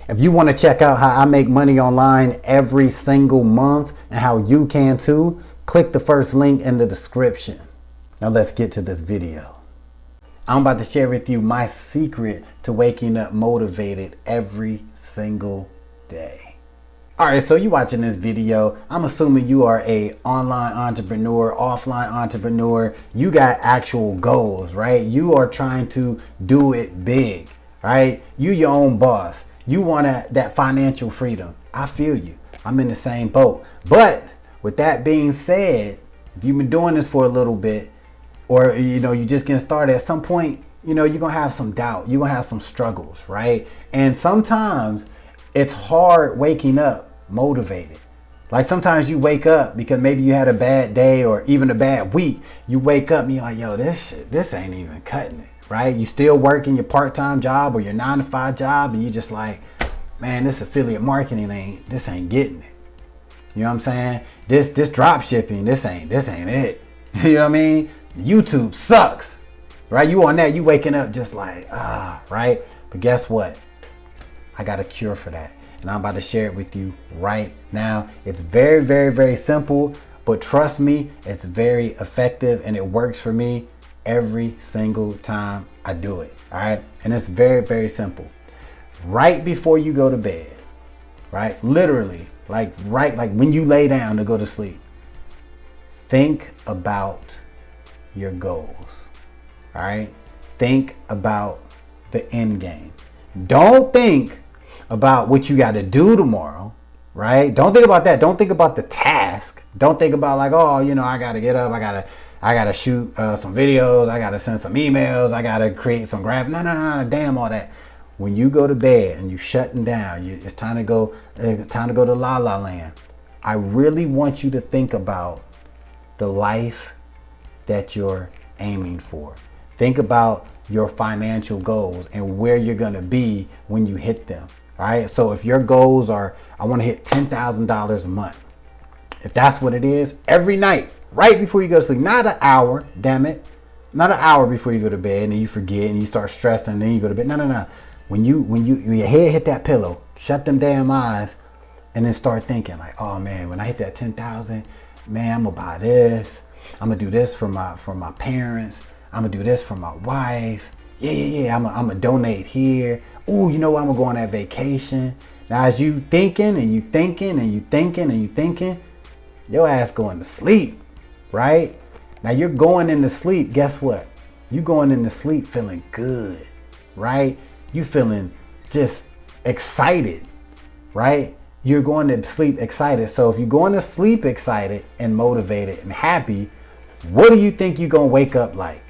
If you want to check out how I make money online every single month and how you can too, click the first link in the description. Now let's get to this video. I'm about to share with you my secret to waking up motivated every single day. All right, so you watching this video, I'm assuming you are a online entrepreneur, offline entrepreneur. You got actual goals, right? You are trying to do it big, right? You your own boss. You want that financial freedom. I feel you. I'm in the same boat. But with that being said, if you've been doing this for a little bit, or you just getting started, at some point, you're gonna have some doubt. You're gonna have some struggles, right? And sometimes it's hard waking up motivated. Like sometimes you wake up because maybe you had a bad day or even a bad week. You wake up and you're like, yo, this ain't even cutting it. Right? You still working your part-time job or your 9-to-5 job, and you just like, man, this affiliate marketing ain't getting it. You know what I'm saying? This drop shipping, this ain't it. You know what I mean? YouTube sucks. Right? You on that, you waking up just like, right? But guess what? I got a cure for that. And I'm about to share it with you right now. It's very, very, very simple, but trust me, it's very effective and it works for me every single time I do it. All right. And it's very, very simple. Right before you go to bed, right? Literally, like when you lay down to go to sleep, think about your goals. All right. Think about the end game. Don't think about what you got to do tomorrow, right? Don't think about that. Don't think about the task. Don't think about like, oh, I got to get up. I got to shoot some videos. I got to send some emails. I got to create some graphics. No, damn all that. When you go to bed and you shutting down, it's time to go to La La Land. I really want you to think about the life that you're aiming for. Think about your financial goals and where you're going to be when you hit them. All right. So if your goals are, I want to hit $10,000 a month. If that's what it is, every night, right before you go to sleep, not an hour, damn it, not an hour before you go to bed and then you forget and you start stressing and then you go to bed. No. When your head hit that pillow, shut them damn eyes and then start thinking like, oh man, when I hit that 10,000, man, I'm gonna buy this. I'm gonna do this for my parents. I'm gonna do this for my wife. Yeah. I'm gonna donate here. Oh, I'm gonna go on that vacation. Now, as you thinking and you thinking and you thinking and you thinking, your ass going to sleep, right? Now you're going into sleep. Guess what? You going into sleep feeling good, right? You feeling just excited, right? You're going to sleep excited. So if you're going to sleep excited and motivated and happy, what do you think you're gonna wake up like?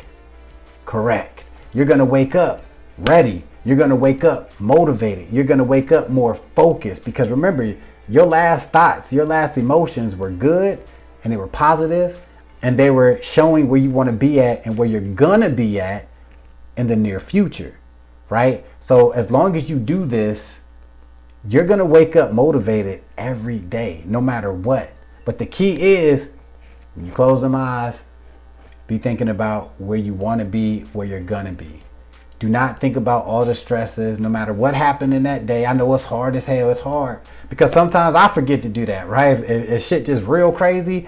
Correct. You're gonna wake up ready. You're going to wake up motivated. You're going to wake up more focused because remember, your last thoughts, your last emotions were good and they were positive and they were showing where you want to be at and where you're going to be at in the near future, right? So as long as you do this, you're going to wake up motivated every day, no matter what. But the key is when you close them eyes, be thinking about where you want to be, where you're going to be. Do not think about all the stresses, no matter what happened in that day. I know it's hard as hell. It's hard because sometimes I forget to do that, right? If shit just real crazy,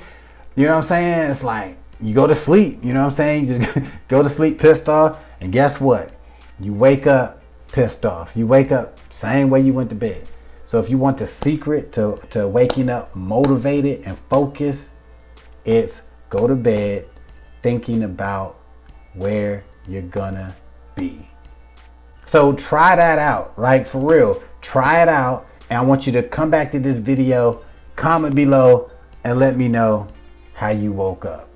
you know what I'm saying? It's like you go to sleep, you know what I'm saying? You just go to sleep pissed off. And guess what? You wake up pissed off. You wake up same way you went to bed. So if you want the secret to waking up motivated and focused, it's go to bed thinking about where you're gonna be. So try that out, right? For real, try it out. And I want you to come back to this video, comment below and let me know how you woke up.